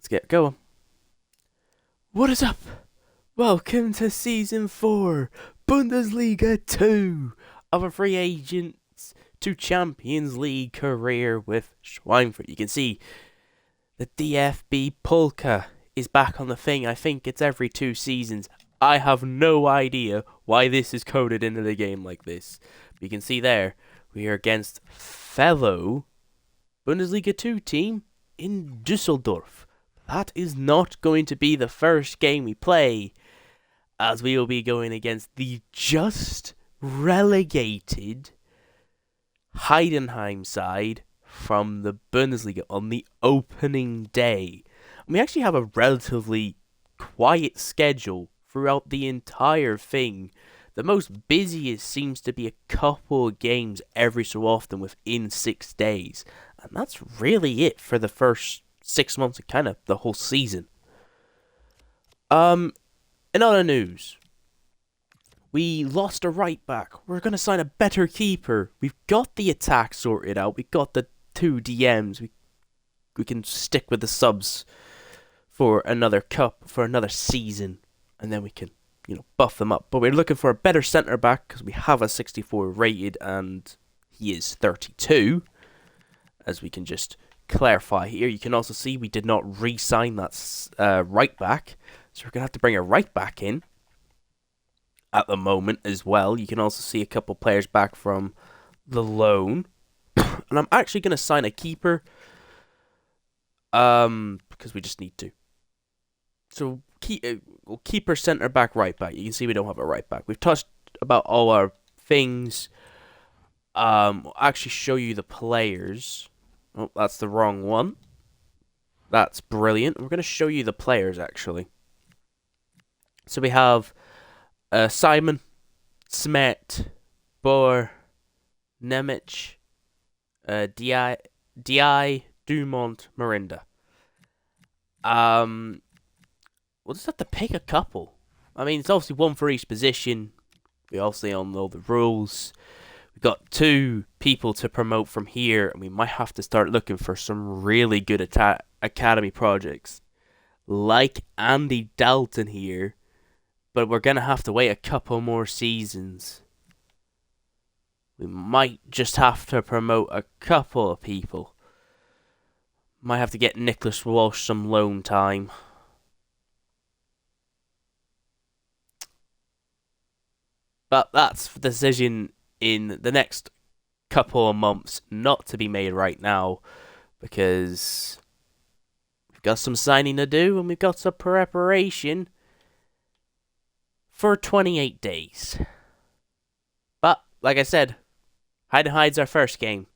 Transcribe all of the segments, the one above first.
let's get going. What is up? Welcome to Season 4, Bundesliga 2 of a free agents to Champions League career with Schweinfurt. You can see the DFB Polka is back on the thing. I think it's every 2 seasons. I have no idea why this is coded into the game like this. But you can see there, we are against fellow Bundesliga 2 team in Düsseldorf. That is not going to be the first game we play, as we will be going against the just relegated Heidenheim side from the Bundesliga on the opening day. And we actually have a relatively quiet schedule throughout the entire thing. The most busiest seems to be a couple of games every so often within 6 days. And that's really it for the first 6 months of kind of the whole season. In other news, we lost a right back. We're going to sign a better keeper. We've got the attack sorted out. We've got the 2 DMs. We can stick with the subs for another cup, for another season. And then we can, buff them up. But we're looking for a better centre back because we have a 64 rated and he is 32. As we can just clarify here, you can also see we did not re-sign that right back, so we're gonna have to bring a right back in at the moment as well. You can also see a couple players back from the loan, and I'm actually gonna sign a keeper, because we just need to. So keeper, centre back, right back. You can see we don't have a right back. We've touched about all our things. I'll actually show you the players. Oh, that's the wrong one. That's brilliant. We're going to show you the players, actually. So we have Simon, Smet, Boer, Nemec, Di, Dumont, Marinda. We'll just have to pick a couple. I mean, it's obviously one for each position. We obviously all know the rules. We've got 2 people to promote from here, and we might have to start looking for some really good academy projects, like Andy Dalton here, but we're going to have to wait a couple more seasons. We might just have to promote a couple of people. Might have to get Nicholas Walsh some loan time. But that's the decision in the next couple of months, not to be made right now, because we've got some signing to do and we've got some preparation for 28 days. But like I said, Heidenheim's our first game,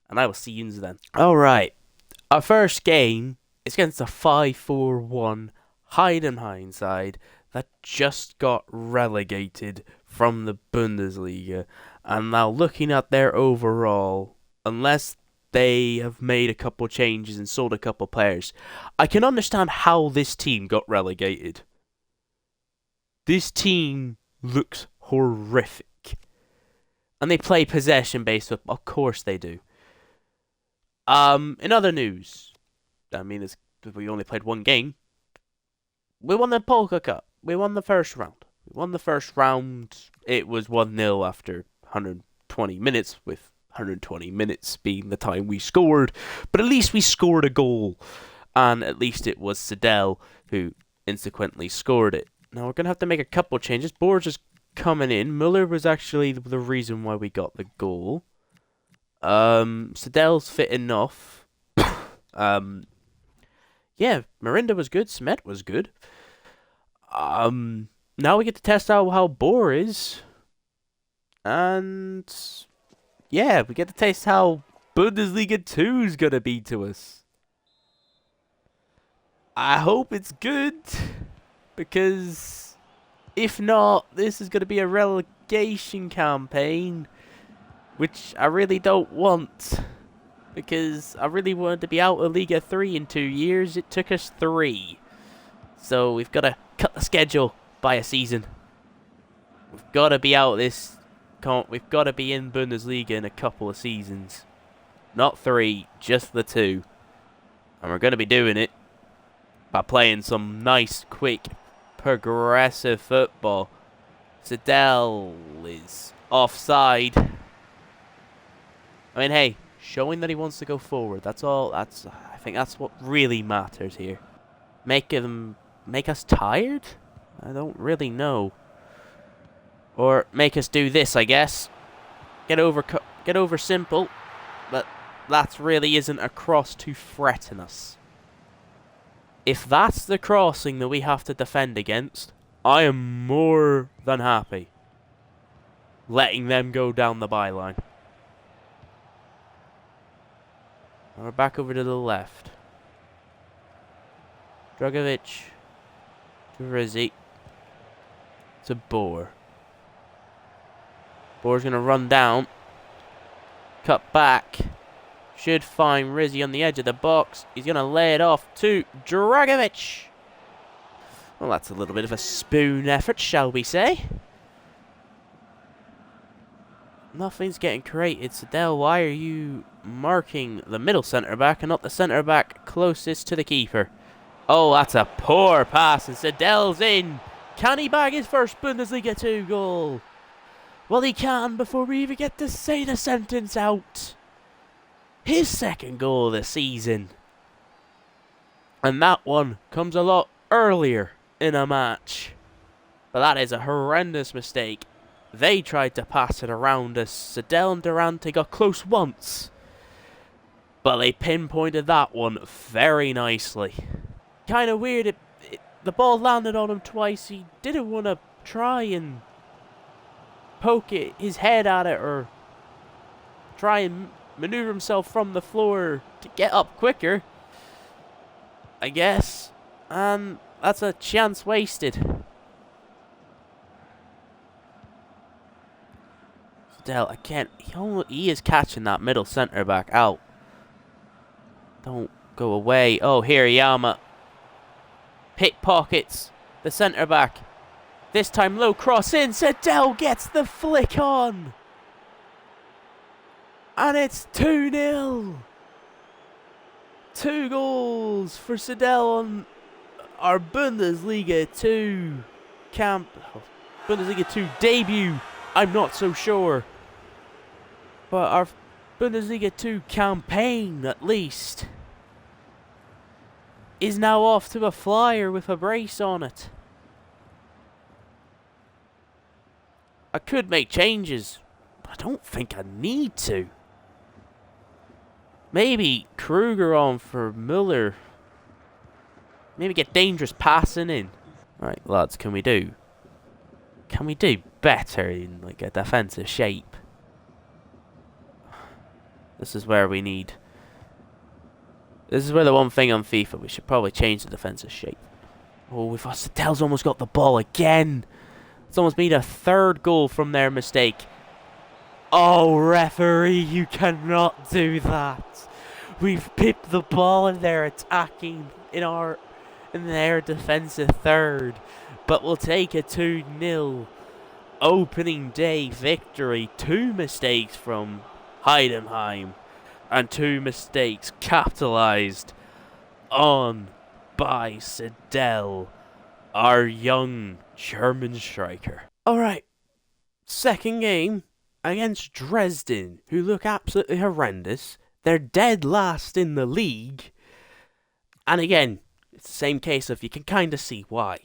and I will see you then. Alright, our first game is against a 5-4-1 Heidenheim side that just got relegated from the Bundesliga. And now looking at their overall, unless they have made a couple changes and sold a couple players, I can understand how this team got relegated. This team looks horrific. And they play possession-based football. Of course they do. In other news, I mean, we only played 1 game. We won the Polka Cup. We won the first round. It was 1-0 after 120 minutes, with 120 minutes being the time we scored. But at least we scored a goal. And at least it was Sedel who instantly scored it. Now we're going to have to make a couple changes. Borges is coming in. Muller was actually the reason why we got the goal. Sedel's fit enough. Yeah, Marinda was good. Smet was good. Now we get to test out how Boer is. And yeah, we get to taste how Bundesliga 2 is going to be to us. I hope it's good, because if not, this is going to be a relegation campaign, which I really don't want, because I really wanted to be out of Liga 3 in 2 years. It took us 3. So we've got to cut the schedule by a season. We've got to be out this. We've got to be in Bundesliga in a couple of seasons. Not 3, just the 2. And we're going to be doing it. by playing some nice, quick, progressive football. Siddell is offside. I mean, hey, showing that he wants to go forward. That's all. I think that's what really matters here. Make us tired? I don't really know. Or make us do this, I guess. Get over simple. But that really isn't a cross to threaten us. If that's the crossing that we have to defend against, I am more than happy letting them go down the byline. We're back over to the left. Dragovic to Rizzi to Boer. Boer's going to run down. Cut back. Should find Rizzi on the edge of the box. He's going to lay it off to Dragovic. Well, that's a little bit of a spoon effort, shall we say. Nothing's getting created. Siddell, why are you marking the middle centre-back and not the centre-back closest to the keeper? Oh, that's a poor pass, and Siddell's in. Can he bag his first Bundesliga 2 goal? Well, he can before we even get to say the sentence out. His second goal of the season. And that one comes a lot earlier in a match. But that is a horrendous mistake. They tried to pass it around us. Siddell and Durante got close once. But they pinpointed that one very nicely. Kind of weird. The ball landed on him twice. He didn't want to try and poke his head at it or try and maneuver himself from the floor to get up quicker, I guess. And that's a chance wasted. Siddell, again, he is catching that middle centre back out. Don't go away. Oh, here, Yama pickpockets the centre back. This time low cross in. Siddell gets the flick on. And it's 2-0. 2 goals for Siddell on our Bundesliga 2 Bundesliga 2 debut. I'm not so sure. But our Bundesliga 2 campaign, at least, is now off to a flyer with a brace on it. I could make changes, but I don't think I need to. Maybe Kruger on for Müller. Maybe get dangerous passing in. Right, lads, can we do better in like a defensive shape? This is where we need. This is where the one thing on FIFA we should probably change the defensive shape. Oh, we've Siddell's almost got the ball again. It's almost made a third goal from their mistake. Oh, referee, you cannot do that. We've pipped the ball and they're attacking in their defensive third. But we'll take a 2-0 opening day victory. 2 mistakes from Heidenheim and 2 mistakes capitalized on by Siddell, our young German striker. Alright, second game against Dresden, who look absolutely horrendous. They're dead last in the league. And again, it's the same case of you can kind of see why.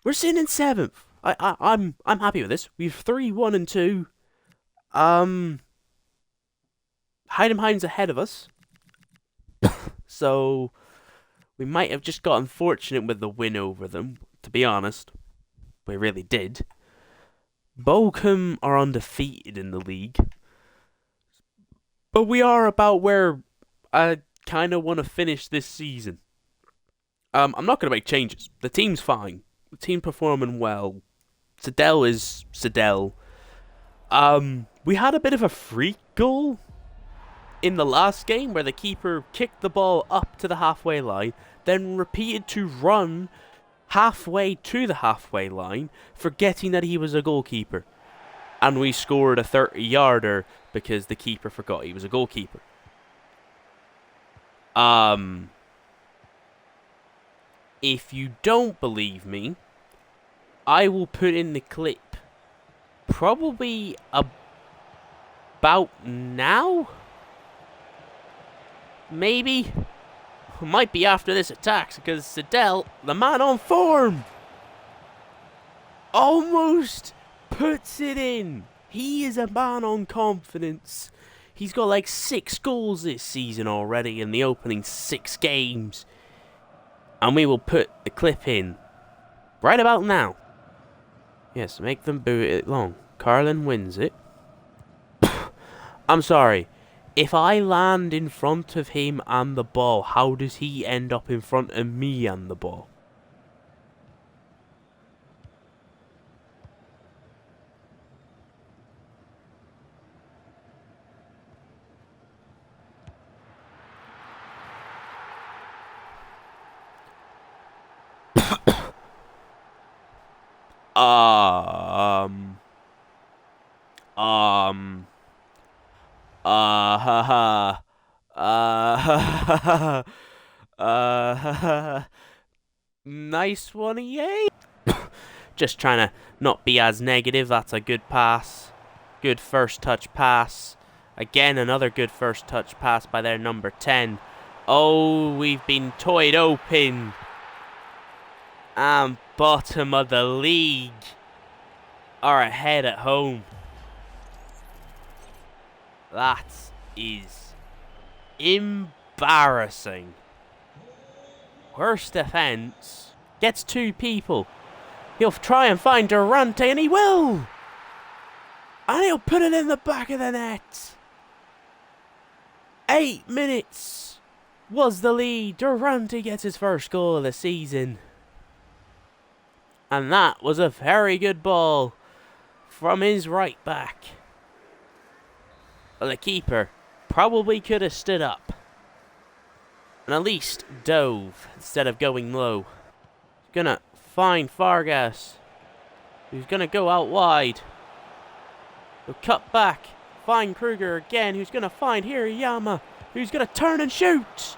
We're sitting in 7th. I'm happy with this. We've 3-1-2. Heidenheim's ahead of us. So we might have just got unfortunate with the win over them, to be honest. We really did. Bochum are undefeated in the league. But we are about where I kind of want to finish this season. I'm not going to make changes. The team's fine. The team performing well. Siddell is Siddell. We had a bit of a freak goal in the last game where the keeper kicked the ball up to the halfway line, then repeated to run halfway to the halfway line, forgetting that he was a goalkeeper. And we scored a 30-yarder because the keeper forgot he was a goalkeeper. If you don't believe me, I will put in the clip. Probably about now? Maybe? Might be after this attack, because Siddell, the man on form, almost puts it in. He is a man on confidence. He's got like 6 goals this season already in the opening 6 games. And we will put the clip in right about now. Yes, make them boo it long. Carlin wins it. I'm sorry. If I land in front of him and the ball, how does he end up in front of me and the ball? Nice one, yay! Just trying to not be as negative. That's a good pass. Good first touch pass. Again, another good first touch pass by their number 10. Oh, we've been toyed open. And bottom of the league are ahead at home. That is embarrassing. Worst defense. Gets 2 people. He'll try and find Durante, and he will. And he'll put it in the back of the net. 8 minutes was the lead. Durante gets his first goal of the season. And that was a very good ball from his right back. Well, the keeper probably could have stood up and at least dove instead of going low. He's gonna find Vargas, who's gonna go out wide. He'll cut back, find Kruger again, who's gonna find Hirayama, who's gonna turn and shoot.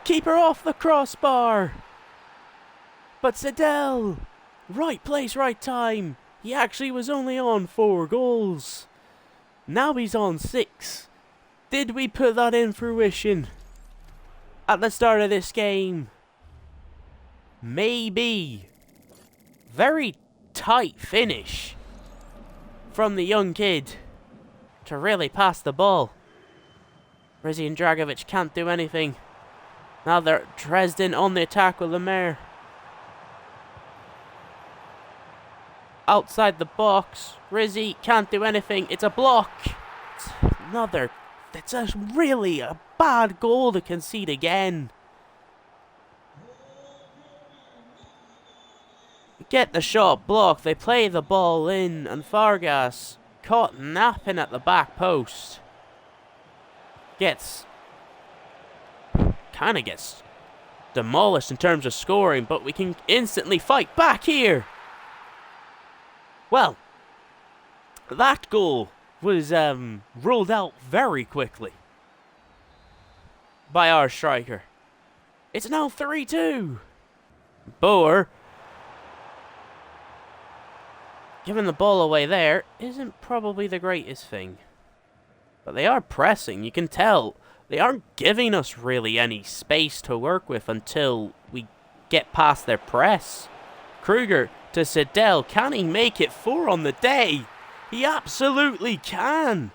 Keeper off the crossbar. But Siddell, right place, right time. He actually was only on 4 goals. Now he's on 6. Did we put that in fruition at the start of this game? Maybe. Very tight finish from the young kid to really pass the ball. Rizzi and Dragovic can't do anything. Now they're Dresden on the attack with Lemaire. Outside the box, Rizzi can't do anything. It's a block. It's really a bad goal to concede again. Get the shot blocked. They play the ball in, and Vargas caught napping at the back post. Kind of gets demolished in terms of scoring, but we can instantly fight back here. Well, that goal was ruled out very quickly by our striker. It's now 3-2. Boer giving the ball away there isn't probably the greatest thing. But they are pressing, you can tell. They aren't giving us really any space to work with until we get past their press. Kruger to Siddell. Can he make it 4 on the day? He absolutely can.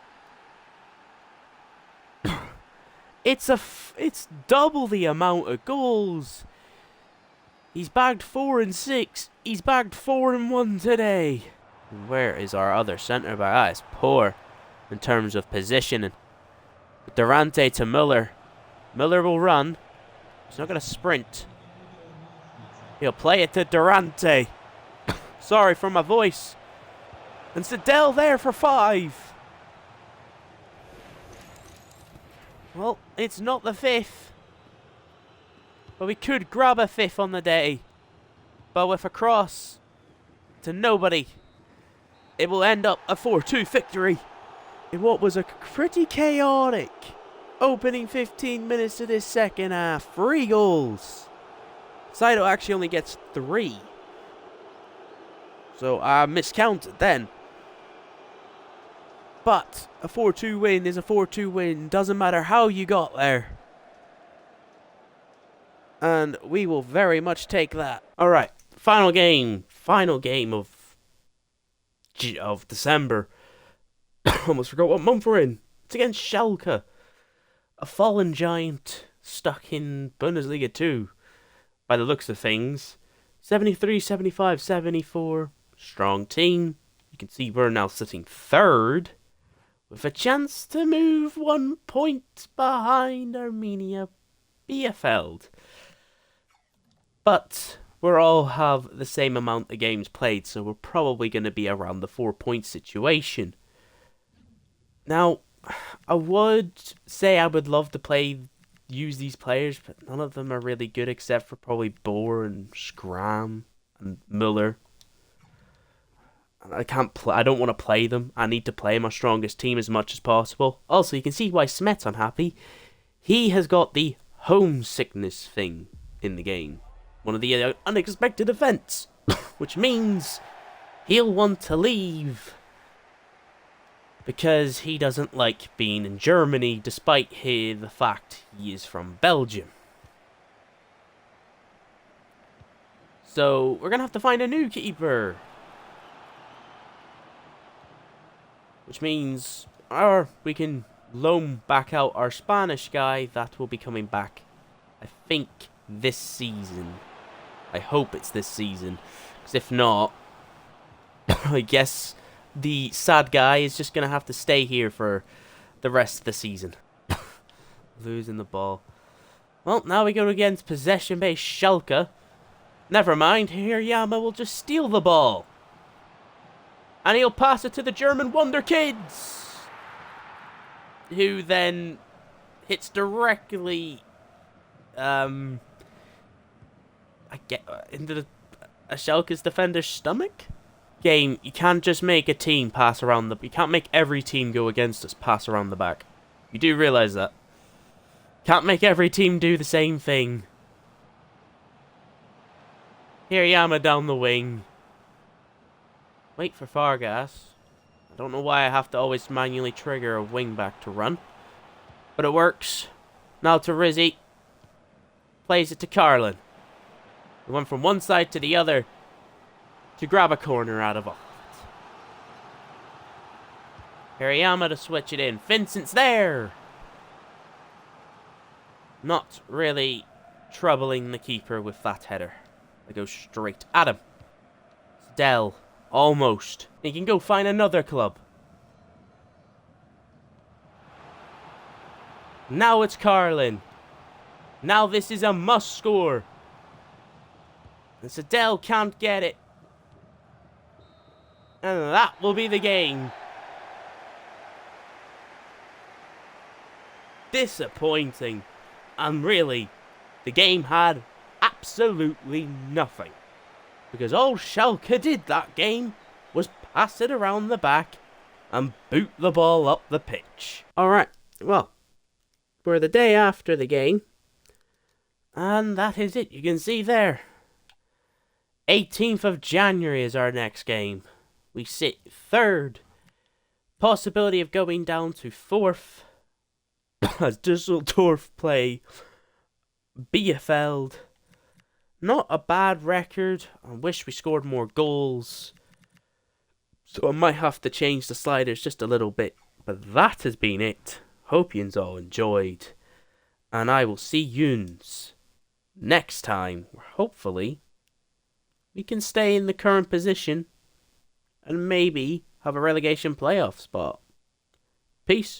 It's double the amount of goals. He's bagged 4 and 6. He's bagged 4 and 1 today. Where is our other centre back? It's poor in terms of positioning. Durante to Müller. Müller will run. He's not going to sprint. He'll play it to Durante. Sorry for my voice. And Siddell there for 5. Well, it's not the 5th. But we could grab a 5th on the day. But with a cross to nobody, it will end up a 4-2 victory in what was a pretty chaotic opening 15 minutes of this second half. 3 goals. Saito actually only gets 3. So I miscounted then. But a 4-2 win is a 4-2 win. Doesn't matter how you got there. And we will very much take that. Alright, final game. Final game of December. Almost forgot what month we're in. It's against Schalke. A fallen giant stuck in Bundesliga 2. By the looks of things. 73, 75, 74. Strong team. You can see we're now sitting 3rd. With a chance to move 1 point behind Arminia Bielefeld. But we all have the same amount of games played, so we're probably going to be around the 4-point situation. Now, I would say I would love to use these players, but none of them are really good except for probably Bohr and Schramm and Müller. I don't want to play them. I need to play my strongest team as much as possible. Also, you can see why Smet's unhappy. He has got the homesickness thing in the game. One of the unexpected events. Which means he'll want to leave. Because he doesn't like being in Germany, despite the fact he is from Belgium. So, we're going to have to find a new keeper. Which means we can loan back out our Spanish guy. That will be coming back, I think, this season. I hope it's this season. Because if not, I guess the sad guy is just going to have to stay here for the rest of the season. Losing the ball. Well, now we go against possession-based Schalke. Never mind, Hirayama will just steal the ball. And he'll pass it to the German Wonder Kids. Who then hits directly into a Schalke's defender's stomach. Game, you can't just make a team pass around you can't make every team go against us pass around the back. You do realise that. Can't make every team do the same thing. Hirayama down the wing. Wait for Fargas. I don't know why I have to always manually trigger a wingback to run. But it works. Now to Rizzi. Plays it to Carlin. He went from one side to the other to grab a corner out of all of it. Hirayama to switch it in. Vincent's there! Not really troubling the keeper with that header. They go straight at him. It's Dell. Almost. He can go find another club. Now it's Carlin. Now this is a must score. And Sadell can't get it. And that will be the game. Disappointing. And really, the game had absolutely nothing. Because all Schalke did that game was pass it around the back and boot the ball up the pitch. Alright, well, we're the day after the game. And that is it, you can see there. 18th of January is our next game. We sit 3rd. Possibility of going down to 4th. As Düsseldorf play Bielefeld. Not a bad record. I wish we scored more goals. So I might have to change the sliders just a little bit. But that has been it. Hope yous all enjoyed. And I will see yous next time. Where hopefully we can stay in the current position. And maybe have a relegation playoff spot. Peace.